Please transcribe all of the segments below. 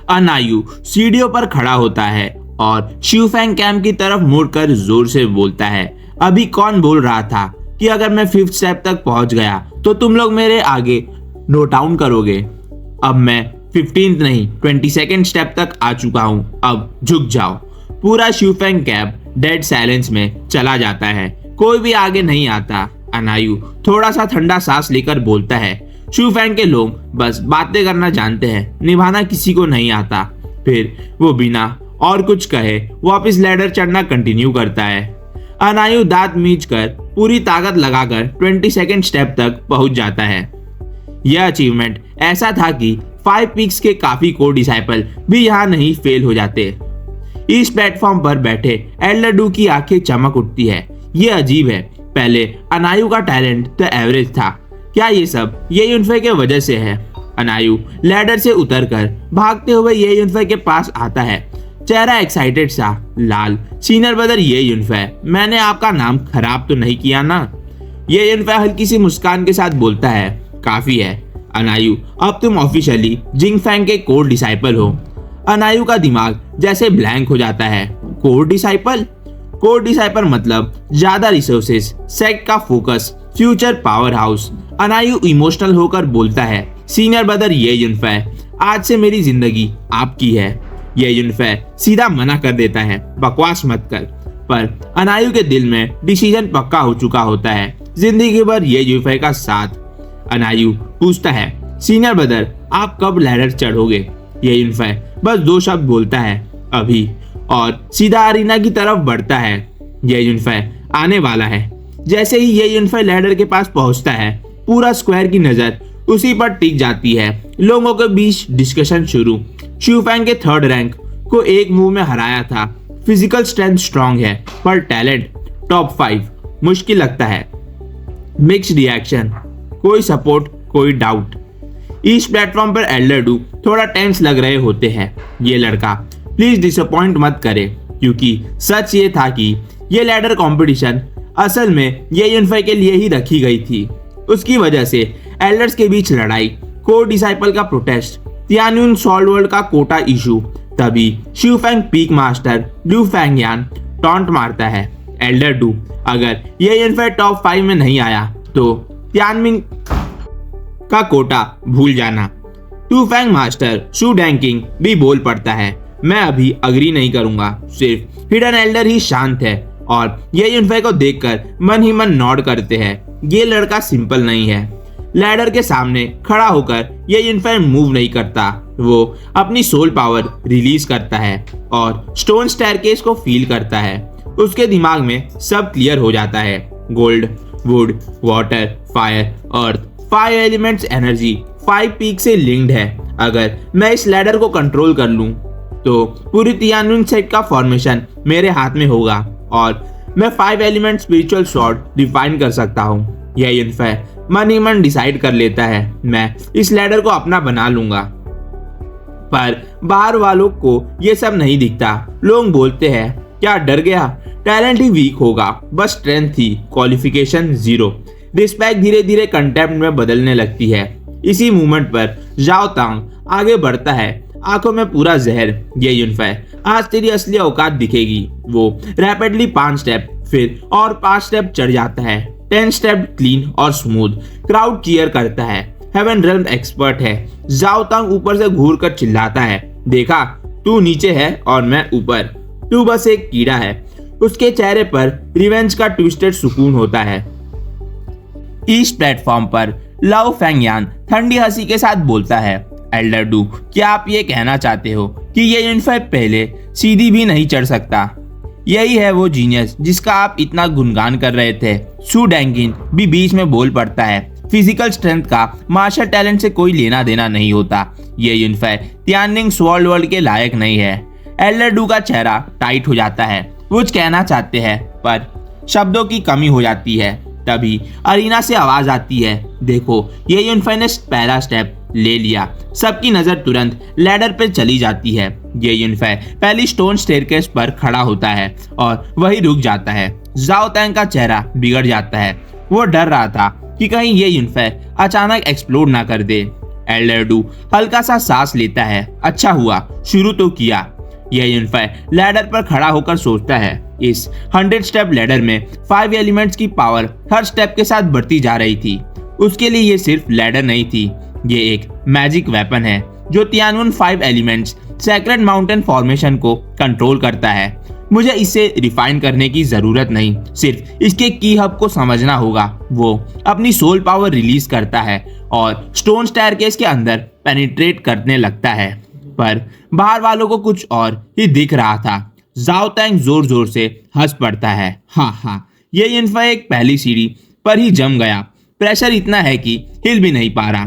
अनायु सीढ़ियों पर खड़ा होता है और शिवफैंग कैंप की तरफ मुड़कर जोर से बोलता है, अभी कौन बोल रहा था कि अगर मैं 5th स्टेप तक पहुंच गया तो तुम लोग मेरे आगे नोट डाउन करोगे। अब मैं 15th नहीं 22nd स्टेप तक आ चुका हूं, अब झुक जाओ। पूरा शिवफैंग कैंप डेड साइलेंस में चला जाता है, कोई भी आगे नहीं आता। अनायु थोड़ा सा ठंडा सांस लेकर बोलता है, शिवफैंग के लोग बस बातें करना जानते हैं, निभाना किसी को नहीं आता। फिर वो बिना और कुछ कहे वापस लैडर चढ़ना कंटिन्यू करता है। अनायु दांत मींच कर पूरी ताकत लगाकर 22nd स्टेप तक पहुंच जाता है। यह अचीवमेंट ऐसा था कि 5 पीक्स के काफी कोर डिसाइपल भी यहाँ नहीं फेल हो जाते। इस प्लेटफॉर्म पर बैठे एल्डर डू की आंखें चमक उठती है। ये अजीब है, पहले अनायु का टैलेंट तो एवरेज था, क्या ये सब ये यूनफे के वजह से है? अनायु लैडर से उतरकर भागते हुए ये यूनफे के पास आता है, चेहरा एक्साइटेड सा। लाल, सीनियर ब्रदर ये यूनफे, मैंने आपका नाम खराब तो नहीं किया ना? ये यूनफे हल्की सी मुस्कान के साथ बोलता है, काफी है अनायु, अब तुम ऑफिशियली जिंगफैंग के कोर डिसाइपल हो। अनायु का दिमाग जैसे ब्लैंक हो जाता है। Core disciple? कोर डिसाइपल मतलब ज्यादा रिसोर्सेस, सेक्ट का फोकस, फ्यूचर पावर हाउस। अनायु इमोशनल होकर बोलता है, सीनियर ब्रदर ये यूनफे, आज से मेरी जिंदगी आपकी है। ये यूनफे सीधा मना कर देता है, बकवास मत कर। पर अनायु के दिल में डिसीजन पक्का हो चुका होता है, जिंदगी भर ये यूनफे का साथ। अनायु पूछता है, सीनियर ब्रदर आप कब लैडर चढ़ोगे? ये यूनफे बस 2 शब्द बोलता है, अभी, और सीधा अरीना की तरफ बढ़ता है। ये यूनफे आने वाला है। जैसे ही ये यूनफे लैडर के पास पहुंचता है, पूरा स्क्वायर की नजर उसी पर टिक जाती है। लोगों के बीच डिस्कशन शुरू। शिवफैंग के 3rd रैंक को एक मूव में हराया था। फिजिकल स्ट्रेंथ स्ट्रांग है पर टैलेंट टॉप 5 मुश्किल लगता है। मिक्स्ड रिएक्शन, कोई सपोर्ट कोई डाउट। इस प्लेटफॉर्म पर एल्डर डू थोड़ा टेंस लग रहे होते हैं। ये लड़का प्लीज डिसअपॉइंट मत करे, क्योंकि सच ये था कि ये लैडर कंपटीशन असल में ये यूनफे के लिए ही रखी गई थी। उसकी वजह से एल्डर्स के बीच लड़ाई, कोर डिसाइपल का प्रोटेस्ट, तियानयुन सॉल्ड वर्ल्ड का कोटा इशू। तभी शिवफैंग पीक मास्टर डू फैंगयान टॉन्ट मारता है, एल्डर डू अगर ये यूनफे टॉप 5 में नहीं आया तो तियानमिन का कोटा भूल जाना। टू फैंग मास्टर शू डैंकिंग भी बोल पड़ता है, मैं अभी अग्री नहीं करूंगा, सिर्फ हिडन एल्डर ही शांत है और ये यूनफे को देखकर मन ही मन नॉड करते हैं। ये लड़का सिंपल नहीं है। लैडर के सामने खड़ा होकर ये यूनफे मूव नहीं करता, वो अपनी सोल पावर रिलीज करता है और स्टोन स्टेयरकेस को फील करता है। उसके दिमाग में सब क्लियर हो जाता है। Gold, would, water, fire, earth, 5 elements energy 5 peak से लिंक्ड है। अगर मैं इस लैडर को कंट्रोल कर लूं तो पूरी तियानयुन सेट का फॉर्मेशन मेरे हाथ में होगा और मैं 5 एलिमेंट स्पिरिचुअल स्वॉर्ड डिफाइन कर सकता हूं। यह यूनफे मन ही मन डिसाइड कर लेता है, मैं इस लैडर को अपना बना लूंगा। पर बाहर वालों को ये सब नहीं दिखता। लोग बोलते हैं, क्या डर गया? टैलेंट ही वीक होगा, बस स्ट्रेंथ थी, क्वालिफिकेशन 0। रिस्पेक्ट धीरे धीरे कंटेम्प्ट में बदलने लगती है। इसी मूवमेंट पर जाओ तांग आगे बढ़ता है, आंखों में पूरा जहर। ये यूनफे, आज तेरी असली औकात दिखेगी। वो रैपिडली 5 स्टेप फिर और 5 स्टेप चढ़ जाता है। 10 स्टेप क्लीन और स्मूथ। क्राउड चीयर करता है। हेवन रेल्म एक्सपर्ट है। जाओ तांग ऊपर से घूर कर चिल्लाता है, देखा तू नीचे है और मैं ऊपर, तू बस एक कीड़ा है। उसके चेहरे पर रिवेंज का ट्विस्टेड सुकून होता है। इस प्लेटफॉर्म पर लाओ फैंगयान ठंडी हंसी के साथ बोलता है, एल्डर डू क्या आप ये कहना चाहते हो कि ये यूनफे पहले सीधी भी नहीं चढ़ सकता? यही है वो जीनियस जिसका आप इतना गुणगान कर रहे थे। शू डैंकिन भी बीच में बोल पड़ता है, फिजिकल स्ट्रेंथ का मार्शल टैलेंट से कोई लेना देना नहीं होता। ये यूनफे तियाननिंग स्वॉर्ड वर्ल्ड के लायक नहीं है। एल्डर डू का चेहरा टाइट हो जाता है। कुछ कहना चाहते हैं पर शब्दों की कमी हो जाती है। तभी अरीना से आवाज आती है, देखो ये यूनफे ने पहला स्टेप ले लिया। सबकी नजर तुरंत लैडर पर चली जाती है। ये यूनफे पहली स्टोन स्टेयरकेस पर खड़ा होता है और वही रुक जाता है। जाओ तैंग का चेहरा बिगड़ जाता है। वो डर रहा था कि कहीं ये यूनफे अचानक एक्सप्लोड ना कर दे। एल्डर डू हल्का सा सांस लेता है। अच्छा हुआ शुरू तो किया। ये यूनिफाई लैडर पर खड़ा होकर सोचता है। इस 100 स्टेप लैडर में 5 एलिमेंट्स की पावर हर स्टेप के साथ बढ़ती जा रही थी। उसके लिए ये सिर्फ लैडर नहीं थी, ये एक मैजिक वेपन है जो तियानवन 5 एलिमेंट्स सेक्रेड माउंटेन फॉर्मेशन को कंट्रोल करता है। मुझे इसे रिफाइन करने की जरूरत नहीं, सिर्फ इसके की हब को समझना होगा। वो अपनी सोल पावर रिलीज करता है और स्टोन स्टेयरकेस के अंदर पेनिट्रेट करने लगता है, पर बाहर वालों को कुछ और ही दिख रहा था। जाओ तैंग जोर जोर से हंस पड़ता है। हाँ, ये यूनिफाई एक पहली सीढ़ी पर ही जम गया। प्रेशर इतना है कि हिल भी नहीं पा रहा।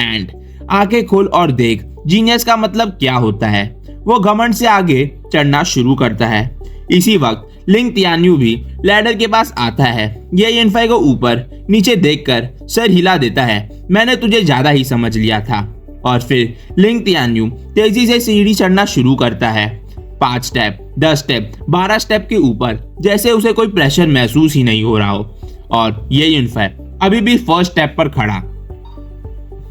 एंड आंखें खोल और देख जीनियस का मतलब क्या होता है। वो घमंड से आगे चढ़ना शुरू करता है। इसी वक्त लिंग तियान्यू भी लैडर के पास आता है। ये यूनिफाई को ऊपर नीचे देखकर सर हिला देता है। मैंने तुझे ज्यादा ही समझ लिया था। और फिर लिंग तियान्यू तेजी से सीढ़ी चढ़ना शुरू करता है। 5 स्टेप, 10 स्टेप, 12 स्टेप के ऊपर, जैसे उसे कोई प्रेशर महसूस ही नहीं हो रहा हो। और ये यूनिफाई अभी भी फर्स्ट स्टेप पर खड़ा।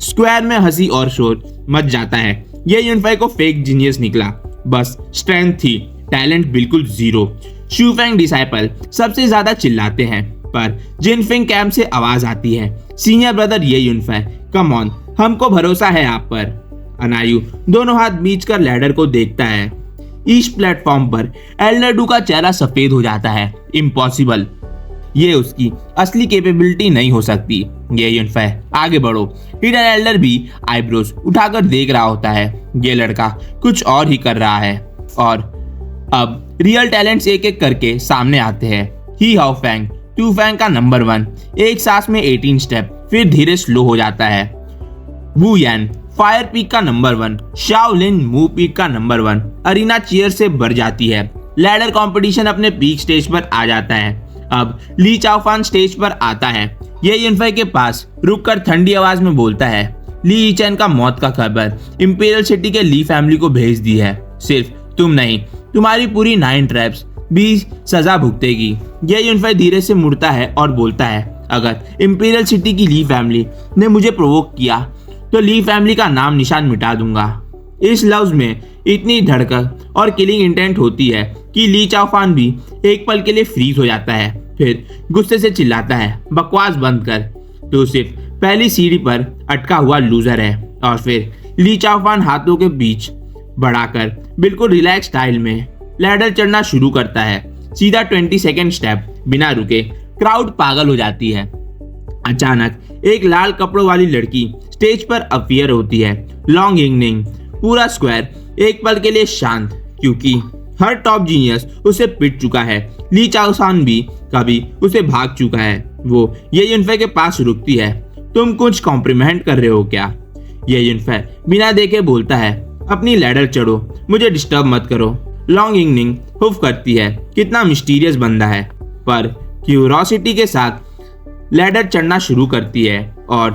स्क्वायर में हंसी और शोर मच जाता है। ये यूनिफाई को फेक जीनियस निकला, बस स्ट्रेंथ थी, टैलेंट बिल्कुल जीरो। शूफेंग डिसाइपल सबसे ज्यादा चिल्लाते हैं, पर जिनफिंग कैंप से आवाज आती है, सीनियर ब्रदर ये यूनिफाई, कम ऑन, हमको भरोसा है आप पर। अनायु दोनों हाथ बीच कर लैडर को देखता है। ईस्ट प्लेटफॉर्म पर एल्डर डू का चेहरा सफेद हो जाता है। इम्पॉसिबल, ये उसकी असली कैपेबिलिटी नहीं हो सकती। ये यूनिफाई आगे बढ़ो। हिडन एल्डर भी आईब्रोज उठाकर देख रहा होता है। ये लड़का कुछ और ही कर रहा है। और अब रियल टैलेंट्स एक एक करके सामने आते हैं। ही हाओ फैंग, टू फैंग का नंबर 1, एक सांस में 18 स्टेप, फिर धीरे स्लो हो जाता है। वू यान फायर पीक का नंबर 1, शाओलिन मू पीक का नंबर 1। अरीना चीयर से बढ़ जाती है। लैडर कंपटीशन अपने पीक स्टेज पर आ जाता है। अब ली चाओफान स्टेज पर आता है। ये यूनिफाई के पास रुककर ठंडी आवाज में बोलता है, ली ईचेन का मौत का खबर इंपीरियल सिटी के ली फैमिली को भेज दी है। सिर्फ तुम नहीं, तुम्हारी पूरी 9 ट्राइब्स भी सजा भुगतेगी। ये यूनिफाई धीरे से मुड़ता है और बोलता है, अगर इंपीरियल सिटी की ली फैमिली ने मुझे प्रोवोक किया तो ली फैमिली का नाम निशान मिटा दूंगा। इस लफ्ज में इतनी धड़कन और किलिंग इंटेंट होती है कि ली चाओफान भी एक पल के लिए फ्रीज हो जाता है। फिर गुस्से से चिल्लाता है, बकवास बंद कर, तो सिर्फ पहली सीढ़ी पर अटका हुआ लूजर है। और फिर ली चाओफान हाथों के बीच बढ़ाकर बिल्कुल रिलैक्स स्टाइल में लैडर चढ़ना शुरू करता है। सीधा 22nd स्टेप बिना रुके। क्राउड पागल हो जाती है। अचानक एक लाल कपड़ों वाली लड़की स्टेज पर अपीयर होती है। लॉन्ग इवनिंग, पूरा स्क्वायर एक पल के लिए शांत, क्योंकि हर टॉप जीनियस उसे पिट चुका है। ली चाओसान भी कभी उसे भाग चुका है। वो ये यूनिफाई के पास रुकती है। तुम कुछ कॉम्प्लीमेंट कर रहे हो क्या? ये यूनिफाई बिना देखे बोलता है, अपनी लैडर चढ़ो, मुझे डिस्टर्ब मत करो। लॉन्ग इवनिंग हुफ करती है, कितना मिस्टीरियस बंदा है, पर क्यूरोसिटी के साथ लैडर चढ़ना शुरू करती है और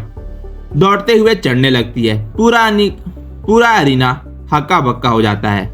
दौड़ते हुए चढ़ने लगती है। पूरा अरीना हक्का बक्का हो जाता है।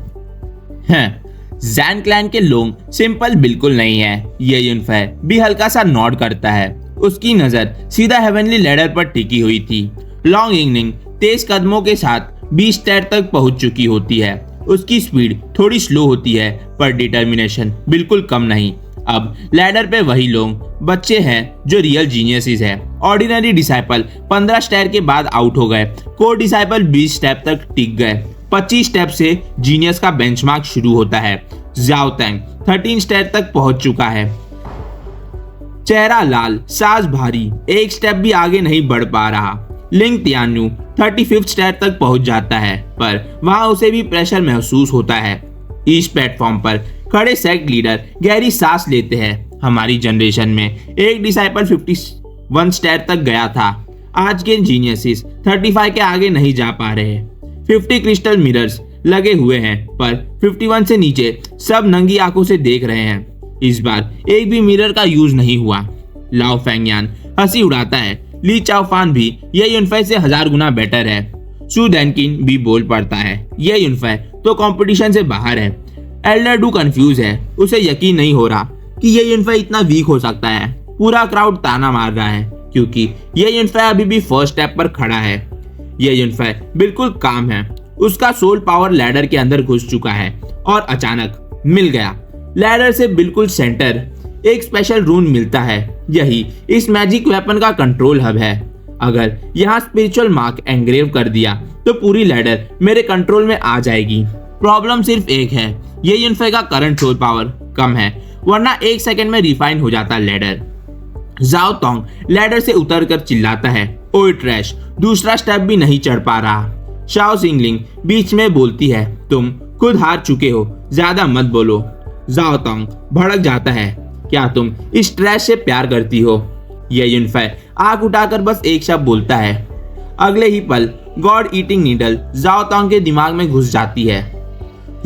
जैन क्लैन के लोग सिंपल बिल्कुल नहीं है। ये यूनिफाई भी हल्का सा नॉड करता है। उसकी नजर सीधा हेवनली लैडर पर टिकी हुई थी। लॉन्ग इवनिंग तेज कदमों के साथ 20 स्टेयर तक पहुंच चुकी होती है। उसकी स्पीड थोड़ी स्लो होती है, पर डिटर्मिनेशन बिल्कुल कम नहीं। अब लैडर पे वही लोग बच्चे हैं जो रियल जीनियसिस है। ऑर्डिनरी डिसाइपल 15 स्टेयर के बाद आउट हो गए। कोर डिसाइपल 20 स्टेप तक टिक गए। 25 स्टेप से जीनियस का बेंचमार्क शुरू होता है। ज़ाओ तैंग 13 स्टेप तक पहुंच चुका है। चेहरा लाल, सांस भारी, एक स्टेप भी आगे नहीं बढ़ पा रहा। लिंग तियान्यू 35th स्टेप तक पहुंच जाता है, पर वहां उसे भी प्रेशर महसूस होता है। ईस्ट प्लेटफॉर्म पर खड़े सेक्ट लीडर गहरी सांस लेते हैं। हमारी जनरेशन में एक डिसाइपल 51 स्टेप तक गया था। आज के जीनियसिस 35 के आगे नहीं जा पा रहे। 50 क्रिस्टल मिरर्स लगे हुए हैं, पर 51 से नीचे सब नंगी आंखों से देख रहे हैं। इस बार एक भी मिरर का यूज नहीं हुआ। लाओ फेंगयान हंसी उड़ाता है। ली चाओफान भी ये यूनिफाई से 1000 गुना बेटर है। सू दैनकिन भी बोल पड़ता है, ये यूनिफाई तो कंपटीशन से बाहर है। एल्डर डू कंफ्यूज है। उसे यकीन नहीं हो रहा कि ये यूनिफाई इतना वीक हो सकता है। पूरा क्राउड ताना मार रहा है, क्योंकि ये यूनिफाई अभी भी फर्स्ट स्टेप पर खड़ा है। ये यूनिफाई बिल्कुल काम है। उसका सोल पावर लैडर के अंदर घुस चुका है और अचानक मिल गया। लैडर से बिल्कुल सेंटर एक स्पेशल रून मिलता है। यही इस मैजिक वेपन का कंट्रोल हब है। अगर यहाँ स्पिरिचुअल मार्क एंग्रेव कर दिया तो पूरी लैडर मेरे कंट्रोल में आ जाएगी। प्रॉब्लम सिर्फ एक है, ये यूनिफाई का करंट सोल पावर कम है, वरना 1 सेकंड में रिफाइन हो जाता लैडर। जाओ तोंग लैडर से उतरकर चिल्लाता है, ओए ट्रैश, दूसरा स्टेप भी नहीं चढ़ पा रहा। शाओ सिंगलिंग बीच में बोलती है, तुम खुद हार चुके हो, ज्यादा मत बोलो। जाओ तोंग भड़क जाता है, क्या तुम इस ट्रैश से प्यार करती हो? ये यूनिफाई आग उठाकर बस एक शब्द बोलता है। अगले ही पल गॉड ईटिंग नीडल जाओ तोंग के दिमाग में घुस जाती है।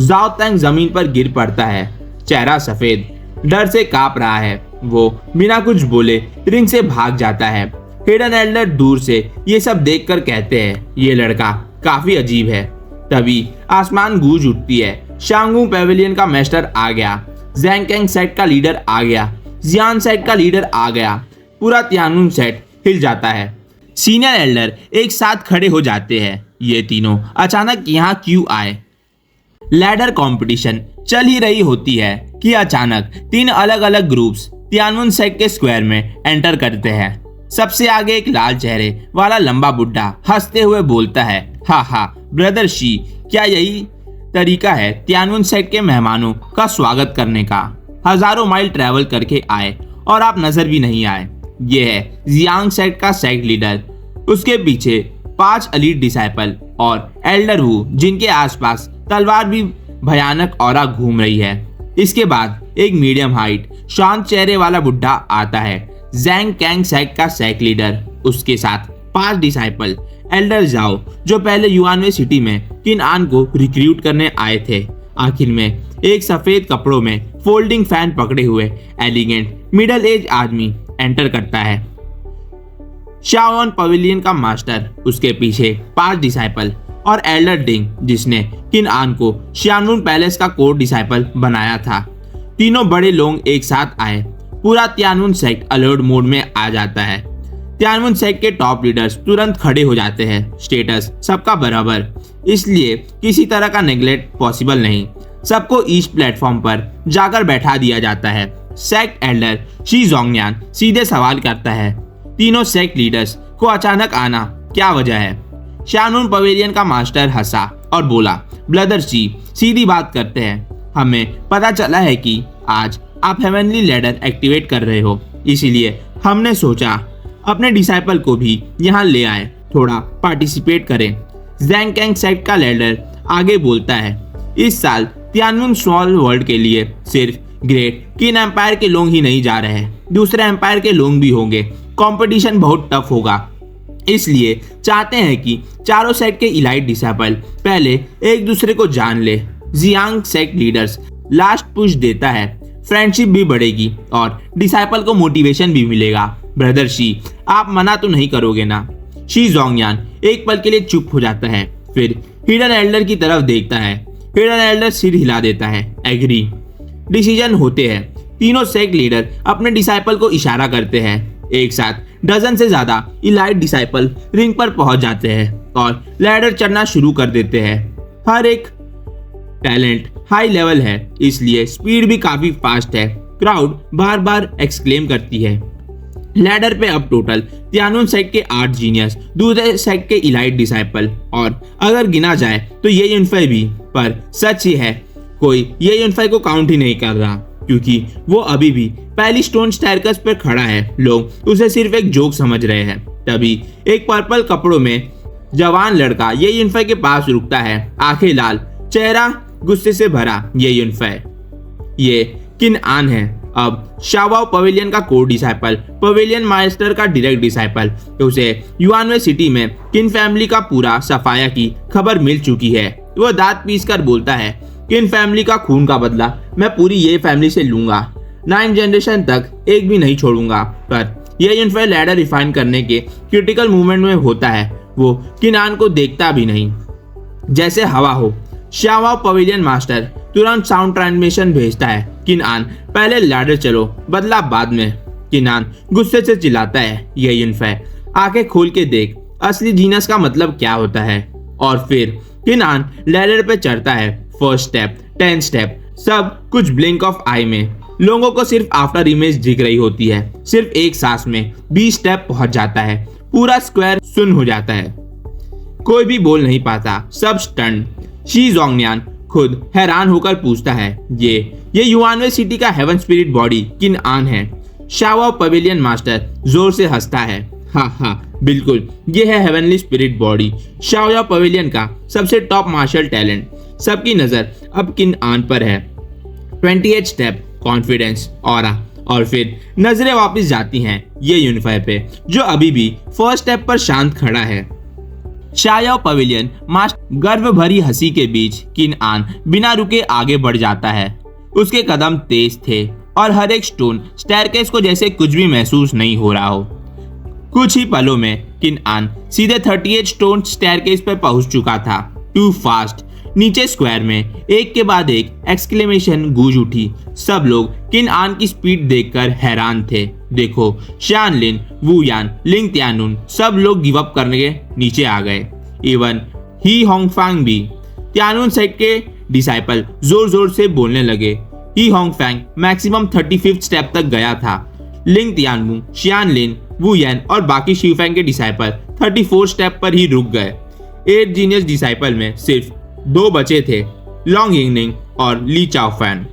जाओ तोंग जमीन पर गिर पड़ता है, चेहरा सफेद, डर से कांप रहा है। वो बिना कुछ बोले रिंग से भाग जाता है। हिडन एल्डर दूर से ये सब देखकर कहते हैं, ये लड़का काफी अजीब है। तभी आसमान गूंज उठती है। शांगू पेविलियन का मास्टर आ गया, जैंगकैंग सेट का लीडर आ गया, जियान सेट का लीडर आ गया। पूरा तियानमुन सेट हिल जाता है। सीनियर एल्डर एक साथ खड़े हो जाते हैं। ये तीनों अचानक यहाँ क्यों आए? लैडर कंपटीशन चल ही रही होती है कि अचानक 3 अलग अलग ग्रुप्स तियानमुन सेट के स्क्वायर में एंटर करते हैं। सबसे आगे एक लाल चेहरे वाला लंबा बुड्ढा हंसते हुए बोलता है, हा हा ब्रदर शी, क्या यही तरीका है तियानमुन सेट के मेहमानों का स्वागत करने का? हजारों माइल ट्रैवल करके आए और आप नजर भी नहीं आए। ये है जियांग सेट का सेट लीडर, उसके पीछे 5 एलीट डिसाइपल और एल्डर वू जिनके आसपास तलवार भी भयानक औरा घूम रही है। इसके बाद एक मीडियम हाइट शांत चेहरे वाला बुड्ढा आता है, जैंगकैंग सेट का सेट लीडर, उसके साथ 5 डिसाइपल एल्डर जाओ जो पहले युआनवे सिटी में किनआन को रिक्रूट करने आए थे। आखिर में एक सफेद कपड़ों में फोल्डिंग फैन पकड़े हुए एलिगेंट मिडिल एज आदमी एंटर करता है। शाओन पवेलियन का मास्टर, उसके पीछे 5 डिसाइपल और एल्डर डिंग जिसने किनआन को शियानमुन पैलेस का कोर डिसाइपल बनाया था। तीनों बड़े लोग एक साथ आए। पूरा तियानमुन सेक्ट अलर्ट मोड में आ जाता है। तियानमुन सेक्ट के टॉप लीडर्स तुरंत खड़े हो जाते हैं। स्टेटस सबका बराबर, इसलिए किसी तरह का नेग्लेक्ट पॉसिबल नहीं। सबको ईस्ट प्लेटफॉर्म पर जाकर बैठा दिया जाता है। सेक्ट एल्डर शी जोंगयान सीधे सवाल करता है, तीनों सेक्ट लीडर्स को अचानक आना क्या वजह है? शानून पवेलियन का मास्टर हंसा और बोला, ब्रदर शी, सीधी बात करते हैं। हमें पता चला है कि आज आप हेवनली लैडर एक्टिवेट कर रहे हो, इसीलिए हमने सोचा अपने डिसाइपल को भी यहाँ ले आए, थोड़ा पार्टिसिपेट करें। जैंगकैंग सेट का लैडर आगे बोलता है, इस साल तियानमुन स्मॉल वर्ल्ड के लिए सिर्फ ग्रेट किन एम्पायर के लोग ही नहीं जा रहे हैं, दूसरे एम्पायर के लोग भी होंगे। कंपटीशन बहुत टफ होगा, इसलिए चाहते हैं कि चारों सेट के इलाइट डिसाइपल पहले एक दूसरे को जान ले। Jiang set leaders last push देता है, फ्रेंडशिप भी बढ़ेगी और डिसाइपल को मोटिवेशन भी मिलेगा। ब्रदर शी, आप मना तो नहीं करोगे ना? शी जोंगयान एक पल के लिए चुप हो जाता है, फिर हिडन एल्डर की तरफ देखता है। हिडन एल्डर सिर हिला देता है, एग्री। डिसीजन होते हैं। तीनों सेक्ट लीडर अपने डिसाइपल को इशारा करते हैं। एक साथ डजन से ज्यादा इलाइट डिसाइपल रिंग पर पहुंच जाते हैं और लैडर चढ़ना शुरू कर देते हैं। हर एक टैलेंट हाई लेवल है, इसलिए स्पीड भी काफी फास्ट है। क्राउड बार बार एक्सक्लेम करती है। लैडर पे अब टोटल तियानमुन सेक्ट के 8 जीनियस, दूसरे सेक्ट के इलाइट डिसाइपल और अगर गिना जाए तो ये यूनिफाई भी, पर सच ही है कोई ये यूनिफाई को काउंट ही नहीं कर रहा क्योंकि वो अभी भी पहली स्टोन स्टेयरकेस पर खड़ा है। लोग उसे सिर्फ एक जोक समझ रहे हैं। तभी एक पर्पल कपड़ों में जवान लड़का ये यूनिफाई के पास रुकता है, आंखें लाल, चेहरा गुस्से से भरा। ये यूनिफाई, ये किनआन है, अब शावाओ पवेलियन का कोर डिसाइपल, पवेलियन मास्टर का डायरेक्ट डिसाइपल। उसे युआनवे सिटी में किन फैमिली का पूरा सफाया की खबर मिल चुकी है। वो दांत पीस कर बोलता है, किन फैमिली का खून का बदला मैं पूरी ये फैमिली से लूंगा, 9 जनरेशन तक एक भी नहीं छोड़ूंगा। पर यह यूनिफाई लैडर रिफाइन करने के क्रिटिकल मूवमेंट में होता है। वो किनआन को देखता भी नहीं, जैसे हवा हो। शावाओ पवेलियन मास्टर तुरंत साउंड ट्रांसमिशन भेजता है, किनआन पहले लैडर चलो, बदला बाद में। किनआन गुस्से से चिल्लाता है, ये यूनिफाई आंखें खोल के देख, असली जीनस का मतलब क्या होता है। और फिर किनान लैडर पे चढ़ता है। फर्स्ट स्टेप, 10 स्टेप, सब कुछ ब्लिंक ऑफ आई में। लोगों को सिर्फ आफ्टर इमेज दिख रही होती है। सिर्फ एक सांस में 20 स्टेप पहुंच जाता है। पूरा स्क्वायर सुन हो जाता है। कोई भी बोल नहीं पाता, सब स्टन। शी जोंगन्यान खुद हैरान होकर पूछता है, ये युआनवे सिटी का हेवन स्पिरिट बॉडी किन आन है। शाओ पवेलियन मास्टर जोर से हंसता है। हाँ बिल्कुल, ये है heavenly spirit body, Shao pavilion का सबसे टॉप मार्शल टैलेंट। सबकी नजर अब किन आन पर है। 28 स्टेप, कॉन्फिडेंस, ऑरा, और फिर नजरें वापस जाती हैं ये यूनिफाई पे, जो अभी भी फर्स्ट स्टेप पर शांत खड़ा है। शाओ पवेलियन मास्टर गर्व भरी हंसी के बीच किन आन बिना रुके आगे बढ़ जाता है। उसके कदम तेज थे और हर एक स्टोन स्टेयरकेस को जैसे कुछ भी महसूस नहीं हो रहा हो। कुछ ही पलों में किन आन सीधे 38 स्टोन स्टेयरकेस पर पहुंच चुका था। To fast. नीचे स्क्वायर में एक के बाद एक एक्सक्लेमेशन गूंज उठी। सब लोग किन आन की स्पीड देखकर हैरान थे। देखो, शानलिन, वुयान, लिंग त्यानुन, सब लोग गिव अप करने के नीचे आ गए। इवन ही होंगफैंग भी। त्यानुन सेट के डिसाइपल जोर जोर से बोलने लगे। ही होंगफैंग मैक्सिमम 35 स्टेप तक गया था। लिंग त्यानु, शानलिन, वुयान और बाकी शिवफैंग के डिसाइपल 34 स्टेप पर ही रुक गए। 8 जीनियस डिसाइपल में सिर्फ 2 बचे थे, लॉन्ग यिंगनिंग और ली चाओफैन।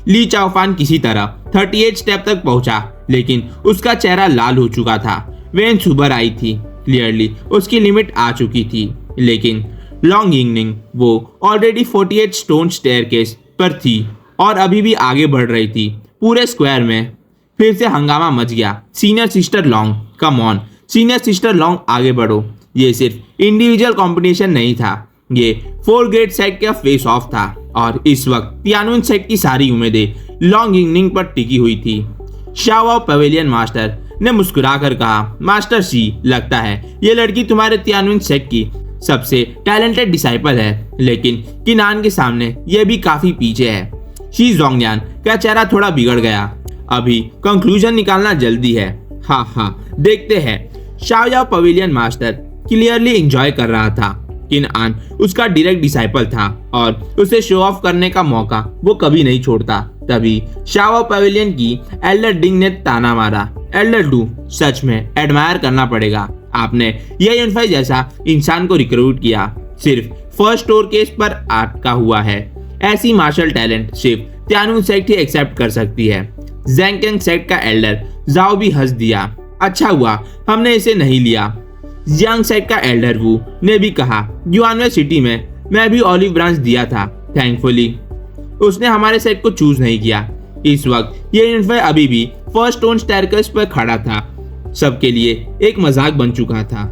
ली चाओफैन किसी तरह 38 स्टेप तक पहुंचा, लेकिन उसका चेहरा लाल हो चुका था। वेन्स उभर आई थी। क्लियरली उसकी लिमिट आ चुकी थी। लेकिन लॉन्ग यिंगनिंग वो ऑलरेडी 48 स्टोन स्टेयरकेस पर थी और अभी भी आगे बढ़ रही थी। पूरे स्क्वायर में फिर से हंगामा मच गया। Senior sister long, come on, senior sister long आगे बढ़ो। ये सिर्फ इंडिविजुअल कंपटीशन नहीं था, ये 4 ग्रेड सेट का फेस ऑफ था। और इस वक्त त्यानुन सेट की सारी उम्मीदें लॉन्ग यिंगनिंग पर टिकी हुई थी। शाओ पवेलियन मास्टर ने मुस्कुराकर कहा, मास्टर शी, लगता है ये लड़की तुम्हारे त्यानुन सेट की सबसे टैलेंटेड डिसाइपल है, लेकिन किनान के सामने ये भी काफी पीछे है। शी जोंगन्यान का चेहरा थोड़ा बिगड़ गया। अभी कंक्लूजन निकालना जल्दी है। हाँ, देखते हैं। Shao pavilion master clearly enjoy कर रहा था। किन आन उसका डायरेक्ट डिसाइपल था और उसे शो ऑफ करने का मौका वो कभी नहीं छोड़ता। तभी शाओ पवेलियन की एल्डर डिंग ने ताना मारा, एल्डर डू, सच में एडमायर करना पड़ेगा। आपने ये यूनिफाई जैसा इंसान को रिक्रूट किया, सिर्फ फर्स्ट स्टोर केस पर अटका हुआ है। ऐसी मार्शल टैलेंट सिर्फ त्यानुन सेट ही एक्सेप्ट कर सकती है। ज़ैंगकेंग सेट का एल्डर जाओ भी हंस दिया। अच्छा हुआ हमने इसे नहीं लिया। जियांग सेट का एल्डर वू ने भी कहा, युआनवे सिटी में मैं भी ऑलिव ब्रांच दिया था, थैंकफुली उसने हमारे सेट को चूज नहीं किया। इस वक्त ये यूनिफाई अभी भी फर्स्ट स्टोन स्टेयरकेस पर खड़ा था। सबके लिए एक मजाक बन चुका था।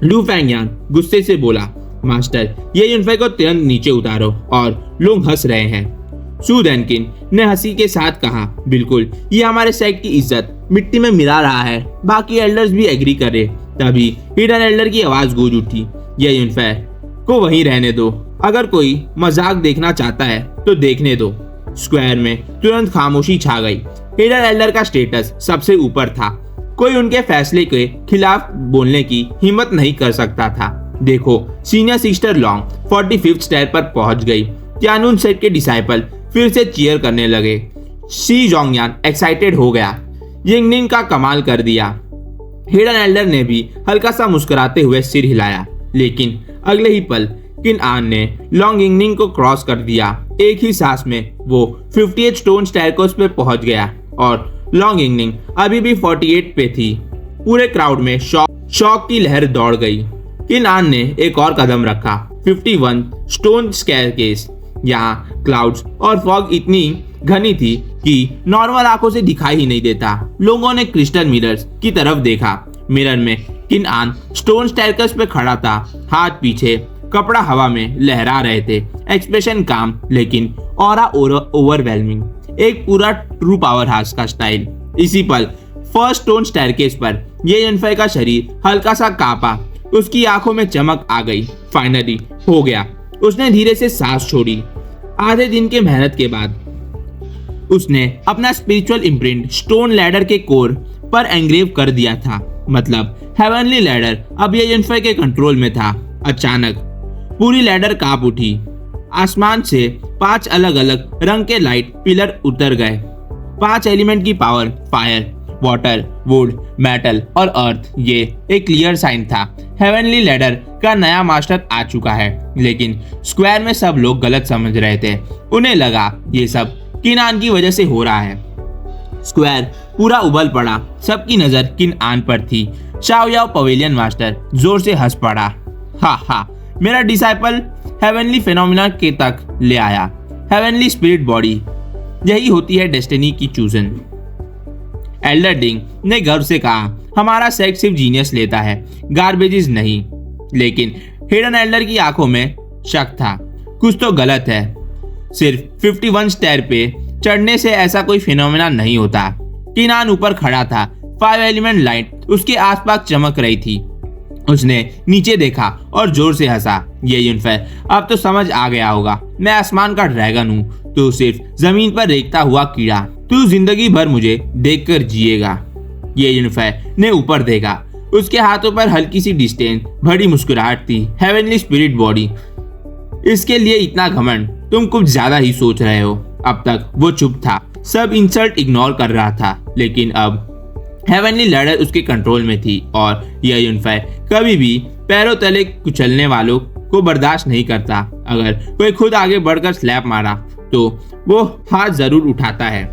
लू फैंगयान गुस्से से बोला, मास्टर ये यूनिफाई को तुरंत नीचे उतारो, और लोग हंस रहे हैं। सू दैनकिन ने हंसी के साथ कहा, बिल्कुल, ये हमारे सेट की इज्जत मिट्टी में मिला रहा है। बाकी एल्डर्स भी एग्री करे। तभी हिडन एल्डर की आवाज गूंज उठी, ये यूनिफाई को वहीं रहने दो। अगर कोई मजाक देखना चाहता है तो देखने दो। स्क्वायर में तुरंत खामोशी छा गई। हिडन एल्डर का स्टेटस सबसे ऊपर था। कोई उनके फैसले के खिलाफ बोलने की हिम्मत नहीं कर सकता था। देखो, senior sister long 45th stair पर पहुंच गई। त्यानुन सेट के डिसाइपल फिर से चीयर करने लगे। शी जोंगयान एक्साइटेड हो गया। यिंगनिंग का कमाल कर दिया। हिडन एल्डर ने भी हल्का सा मुस्कुराते हुए सिर हिलाया, लेकिन अगले ही पल किन आन ने लॉन्ग यिंगनिंग को क्रॉस कर दिया। एक ही सांस में वो 58 स्टोन स्टेयरकेस पे पहुंच गया और लॉन्ग यिंगनिंग अभी भी 48 पे थी। पूरे क्राउड में शॉक की लहर दौड़ गई। किन आन ने एक और कदम रखा। 51 स्टोन स्टेयरकेस। यहाँ क्लाउड्स और फॉग इतनी घनी थी कि नॉर्मल आंखों से दिखाई ही नहीं देता। लोगों ने क्रिस्टल मिरर्स की तरफ देखा। मिरर में किन आन स्टोन स्टेयरकेस पे खड़ा था, हाथ पीछे, कपड़ा हवा में लहरा रहे थे। एक्सप्रेशन काम, लेकिन ऑरा ओवरवेलमिंग। एक पूरा ट्रू पावर हाउस का स्टाइल। इसी पल फर्स्ट स्टोन स्टेयरकेस पर ये यूनिफाई का शरीर हल्का सा कांपा। उसकी आंखों में चमक आ गई। फाइनली हो गया। उसने धीरे से सांस छोड़ी। आधे दिन के मेहनत के बाद उसने अपना स्पिरिचुअल इम्प्रिंट स्टोन लैडर के कोर पर एंग्रेव कर दिया था। मतलब हेवनली लैडर अब ये यूनिफाई के कंट्रोल में था। अचानक पूरी लैडर कांप उठी। आसमान से 5 अलग अलग रंग के लाइट पिलर उतर गए। 5 एलिमेंट की power, fire, water, would, metal और अर्थ, ये एक क्लियर साइन था। हेवनली लैडर का नया मास्टर आ चुका है। लेकिन स्क्वायर में सब लोग गलत समझ रहे थे। उन्हें लगा ये सब किनान की वजह से हो रहा है। स्क्वायर पूरा उबल पड़ा। सबकी नजर किनान पर थी। शाओ याओ पवेलियन मास्टर जोर से हंस पड़ा। हा, मेरा डिसाइपल हेवनली फेनोमेना के तक ले आया। हेवनली स्पिरिट बॉडी, यही होती है डेस्टिनी की चूजन। एल्डर डिंग ने गर्व से कहा, हमारा सेक्स सिर्फ जीनियस लेता है, गार्बेजेस नहीं। लेकिन हिडन एल्डर की आंखों में शक था। कुछ तो गलत है। सिर्फ 51 स्टेयर पे चढ़ने से ऐसा कोई फिनोमेना नहीं होता। किनान ऊपर खड़ा था। 5 एलिमेंट लाइट उसके आसपास चमक रही थी। उसने नीचे देखा और जोर से हंसा। ये यूनिफायर, अब तो समझ आ गया होगा, मैं आसमान का ड्रैगन हूँ, तू सिर्फ जमीन पर रेंगता हुआ कीड़ा। तू जिंदगी भर मुझे देखकर जिएगा। ये यूनिफायर ने ऊपर देखा। उसके हाथों पर हल्की सी डिस्टेंस भरी मुस्कुराहट थी। हेवनली स्पिरिट बॉडी, इसके लिए इतना घमंड, तुम कुछ ज्यादा ही सोच रहे हो। अब तक वो चुप था, सब इंसल्ट इग्नोर कर रहा था। लेकिन अब हेवनली लैडर उसके कंट्रोल में थी और यह यूनिफायर कभी भी पैरों तले कुचलने वालों को बर्दाश्त नहीं करता। अगर कोई खुद आगे बढ़कर स्लैप मारा तो वो हाथ जरूर उठाता है।